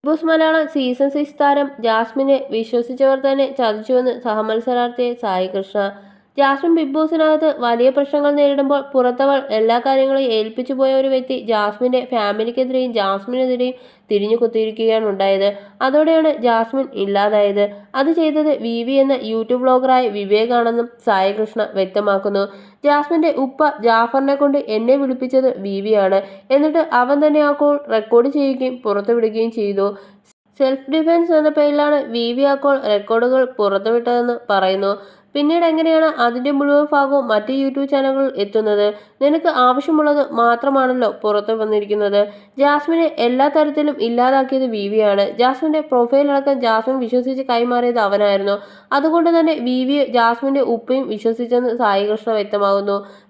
Boss Malayalam season 6 താരം ജാസ്മിനെ വിശ്വസിച്ചവർ തന്നെ ചതിച്ചുവെന്ന് സഹമത്സരാർത്ഥി സായി കൃഷ്ണ. ജാസ്മിൻ ബിഗ് ബോസിനകത്ത് വലിയ പ്രശ്നങ്ങൾ നേരിടുമ്പോൾ പുറത്തവൾ എല്ലാ കാര്യങ്ങളും ഏൽപ്പിച്ചു പോയ ഒരു വ്യക്തി ജാസ്മിന്റെ ഫാമിലിക്കെതിരെയും ജാസ്മിനെതിരെയും തിരിഞ്ഞു കുത്തിയിരിക്കുകയാണ് ഉണ്ടായത്. അതോടെയാണ് ജാസ്മിൻ ഇല്ലാതായത്. അത് ചെയ്തത് വിവി എന്ന യൂട്യൂബ് ബ്ലോഗറായ വിവേക് ആണെന്നും സായി കൃഷ്ണ വ്യക്തമാക്കുന്നു. ജാസ്മിന്റെ ഉപ്പ ജാഫറിനെ കൊണ്ട് എന്നെ വിളിപ്പിച്ചത് വിവിയാണ്. എന്നിട്ട് അവൻ തന്നെ ആ കോൾ റെക്കോർഡ് ചെയ്യുകയും പുറത്തുവിടുകയും ചെയ്തു. സെൽഫ് ഡിഫൻസ് എന്ന പേരിലാണ് വിവി ആ കോൾ റെക്കോർഡുകൾ പുറത്തുവിട്ടതെന്ന് പറയുന്നു. പിന്നീട് എങ്ങനെയാണ് അതിന്റെ മുഴുവൻ ഭാഗവും മറ്റ് യൂട്യൂബ് ചാനലുകളിൽ എത്തുന്നത്? നിനക്ക് ആവശ്യമുള്ളത് മാത്രമാണല്ലോ പുറത്തു വന്നിരിക്കുന്നത്. ജാസ്മിനെ എല്ലാ തരത്തിലും ഇല്ലാതാക്കിയത് വിവിയാണ്. ജാസ്മിന്റെ പ്രൊഫൈൽ അടക്കം ജാസ്മിൻ വിശ്വസിച്ച് കൈമാറിയത് അവനായിരുന്നു. അതുകൊണ്ട് തന്നെ വിവിയെ ജാസ്മിന്റെ ഉപ്പയും വിശ്വസിച്ചെന്ന് സായി കൃഷ്ണ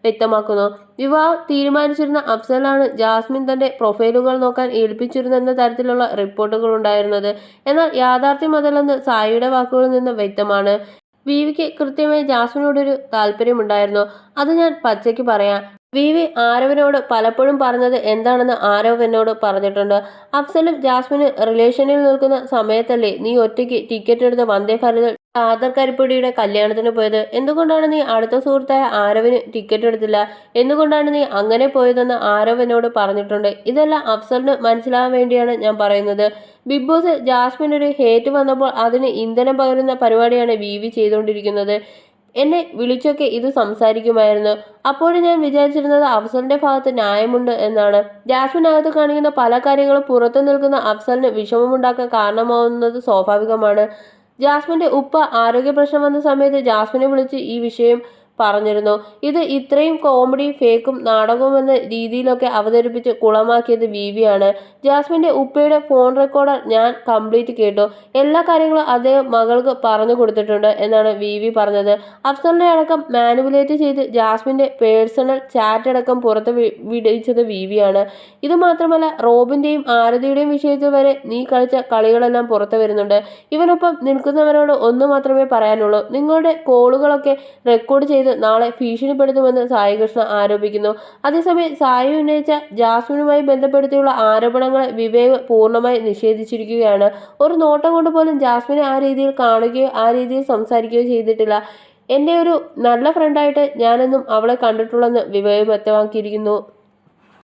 വ്യക്തമാക്കുന്നു. വിവാഹം തീരുമാനിച്ചിരുന്ന അഫ്സലാണ് ജാസ്മിൻ തന്റെ പ്രൊഫൈലുകൾ നോക്കാൻ ഏൽപ്പിച്ചിരുന്നെന്ന തരത്തിലുള്ള റിപ്പോർട്ടുകൾ ഉണ്ടായിരുന്നത്. എന്നാൽ യാഥാർത്ഥ്യം അതല്ലെന്ന് സായിയുടെ വാക്കുകളിൽ നിന്ന് വ്യക്തമാണ്. വിവിക്ക് കൃത്യമായി ജാസ്മിനോടൊരു താല്പര്യമുണ്ടായിരുന്നു. അത് ഞാൻ പച്ചയ്ക്ക് പറയാം. വിവി ആരവിനോട് പലപ്പോഴും പറഞ്ഞത് എന്താണെന്ന് ആരവ് എന്നോട് പറഞ്ഞിട്ടുണ്ട്. അഫ്സലും ജാസ്മിനും റിലേഷനിൽ നിൽക്കുന്ന സമയത്തല്ലേ നീ ഒറ്റയ്ക്ക് ടിക്കറ്റ് എടുത്ത് വന്ദേ ഭാരതിൽ ആദർ കരിപ്പൊടിയുടെ കല്യാണത്തിന് പോയത്? എന്തുകൊണ്ടാണ് നീ അടുത്ത സുഹൃത്തായ ആരവിന് ടിക്കറ്റ് എടുത്തില്ല? എന്തുകൊണ്ടാണ് നീ അങ്ങനെ പോയതെന്ന് ആരവ് എന്നോട് പറഞ്ഞിട്ടുണ്ട്. ഇതെല്ലാം അഫ്സലിന് മനസ്സിലാവാൻ വേണ്ടിയാണ് ഞാൻ പറയുന്നത്. ബിഗ് ബോസ് ജാസ്മിൻ ഒരു ഹേറ്റ് വന്നപ്പോൾ അതിന് ഇന്ധനം പകരുന്ന പരിപാടിയാണ് വിവി ചെയ്തുകൊണ്ടിരിക്കുന്നത്. എന്നെ വിളിച്ചൊക്കെ ഇത് സംസാരിക്കുമായിരുന്നു. അപ്പോഴും ഞാൻ വിചാരിച്ചിരുന്നത് അഫ്സലിന്റെ ഭാഗത്ത് ന്യായമുണ്ട് എന്നാണ്. ജാസ്മിനകത്ത് കാണിക്കുന്ന പല കാര്യങ്ങളും പുറത്തു നിൽക്കുന്ന അഫ്സലിന് വിഷമമുണ്ടാക്കാൻ കാരണമാവുന്നത് സ്വാഭാവികമാണ്. ജാസ്മിന്റെ ഉപ്പ ആരോഗ്യ പ്രശ്നം വന്ന സമയത്ത് ജാസ്മിനെ വിളിച്ച് ഈ വിഷയം പറഞ്ഞിരുന്നു. ഇത് ഇത്രയും കോമഡിയും ഫേക്കും നാടകവും എന്ന രീതിയിലൊക്കെ അവതരിപ്പിച്ച് കുളമാക്കിയത് വിവിയാണ്. ജാസ്മിന്റെ ഉപ്പയുടെ ഫോൺ റെക്കോർഡർ ഞാൻ കംപ്ലീറ്റ് കേട്ടു. എല്ലാ കാര്യങ്ങളും അദ്ദേഹം മകൾക്ക് പറഞ്ഞു കൊടുത്തിട്ടുണ്ട് എന്നാണ് വിവി പറഞ്ഞത്. അഫ്സലിനെ അടക്കം മാനിപ്പുലേറ്റ് ചെയ്ത് ജാസ്മിന്റെ പേഴ്സണൽ ചാറ്റ് അടക്കം പുറത്ത് വിടിയിച്ചത് വിവിയാണ്. ഇത് മാത്രമല്ല, റോബിന്റെയും ആരതിയുടെയും വിഷയത്തിൽ വരെ നീ കളിച്ച കളികളെല്ലാം പുറത്തു വരുന്നുണ്ട്. ഇവനൊപ്പം നിൽക്കുന്നവരോട് ഒന്നു മാത്രമേ പറയാനുള്ളൂ, നിങ്ങളുടെ കോളുകളൊക്കെ റെക്കോർഡ് ചെയ്ത് നാളെ ഭീഷണിപ്പെടുത്തുമെന്ന് സായി കൃഷ്ണ ആരോപിക്കുന്നു. അതേസമയം സായി ഉന്നയിച്ച ജാസ്മിനുമായി ബന്ധപ്പെടുത്തിയുള്ള ആരോപണങ്ങളെ വിവേക് പൂർണ്ണമായി നിഷേധിച്ചിരിക്കുകയാണ്. ഒരു നോട്ടം കൊണ്ട് പോലും ജാസ്മിനെ ആ രീതിയിൽ കാണുകയോ ആ രീതിയിൽ സംസാരിക്കുകയോ ചെയ്തിട്ടില്ല. എൻ്റെ ഒരു നല്ല ഫ്രണ്ടായിട്ട് ഞാനെന്നും അവളെ കണ്ടിട്ടുള്ളെന്ന് വിവേക് വ്യക്തമാക്കിയിരിക്കുന്നു.